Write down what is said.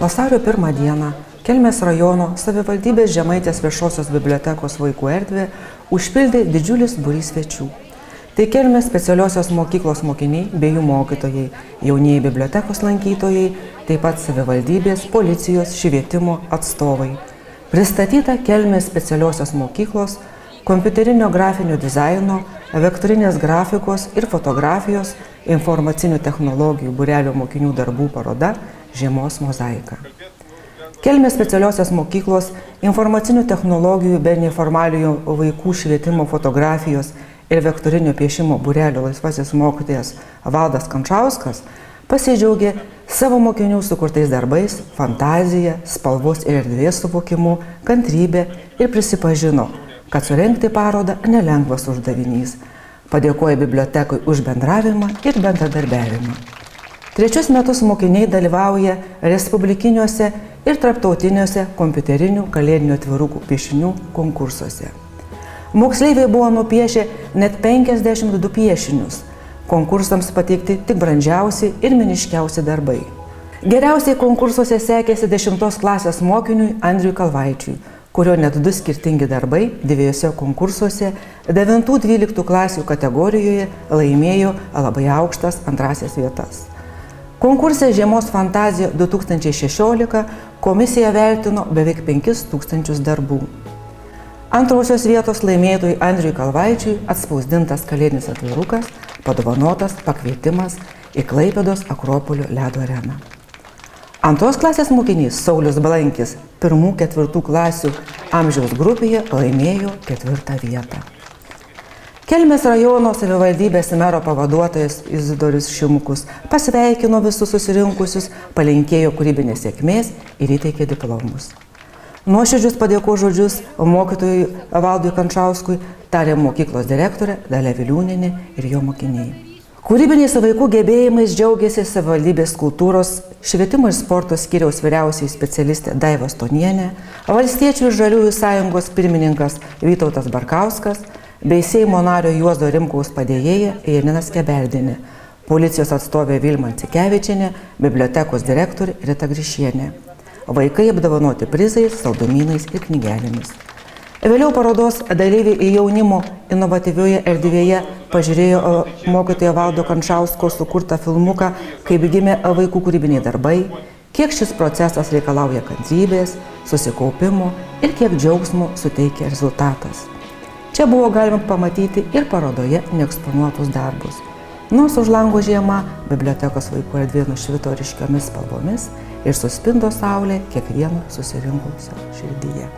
Vasario 1 dieną Kelmės rajono savivaldybės Žemaitės viešosios bibliotekos vaikų erdvę užpildė didžiulis būrys svečių. Tai Kelmės specialiosios mokyklos mokiniai bei jų mokytojai, jaunieji bibliotekos lankytojai, taip pat savivaldybės, policijos, švietimo atstovai. Pristatyta Kelmės specialiosios mokyklos, kompiuterinio grafinio dizaino, vektorinės grafikos ir fotografijos, informacinių technologijų būrelio mokinių darbų paroda Žiemos mozaika. Kelmės specialiosios mokyklos informacinių technologijų bei neformaliojo vaikų švietimo fotografijos ir vektorinio piešimo būrelio laisvasis mokytojas Valdas Kančauskas pasidžiaugė savo mokinių sukurtais darbais, fantazija, spalvos ir erdvės suvokimu, kantrybė ir prisipažino, kad surengti parodą nelengvas uždavinys. Padėkoja bibliotekai už bendravimą ir bendradarbiavimą. 3 metus mokiniai dalyvauja respublikiniuose ir tarptautiniuose kompiuterinių kalėdinių atvirukų piešinių konkursuose. Moksleiviai buvo nupiešę net 52 piešinius. Konkursams pateikti tik brandžiausi ir meniškiausi darbai. Geriausiai konkursuose sekėsi 10 klasės mokiniui Andriui Kalvaičiui, kurio net 2 skirtingi darbai 2 konkursuose 9-12 klasių kategorijoje laimėjo labai aukštas 2 vietas. Konkurse Žiemos fantazija 2016 komisija vertino beveik 5000 darbų. 2 vietos laimėtojui Andriui Kalvaičiui atspausdintas kalėdinis atvirukas, padovanotas pakvietimas į Klaipėdos Akropolio ledo areną. 2 klasės mokinys Saulius Blankis 1-4 klasių amžiaus grupėje laimėjo 4 vietą. Kelmės rajono savivaldybės mero pavaduotojas Izidorius Šimkus pasveikino visus susirinkusius, palinkėjo kūrybinės sėkmės ir įteikė diplomus. Nuoširdžius padėkos žodžius mokytojui Valdui Kančauskui tarė mokyklos direktorė Dalia Viliūnienė ir jo mokiniai. Kūrybiniais vaikų gebėjimais džiaugiasi savivaldybės kultūros, švietimo ir sporto skyriaus vyriausioji specialistė Daiva Stonienė, Valstiečių ir Žaliųjų sąjungos pirmininkas Vytautas Barkauskas bei Seimo nario Juozo Rimkaus padėjėja Janina Skeberdinė, policijos atstovė Vilma Cikevičienė, bibliotekos direktorė Rita Grišienė. Vaikai apdovanoti prizais, saldumynais ir knygelėmis. Vėliau parodos dalyviai į jaunimo inovatyvioje erdvėje pažiūrėjo mokytojo Valdo Kančausko sukurtą filmuką Kaip gimė vaikų kūrybiniai darbai, kiek šis procesas reikalauja kantrybės, susikaupimo ir kiek džiaugsmo suteikia rezultatas. Čia buvo galima pamatyti ir parodoje neeksponuotus darbus. Nors už lango žiema, bibliotekos vaikų erdvė nušvito ryškiomis spalvomis ir suspindo saulė kiekvieno susirinkusio širdyje.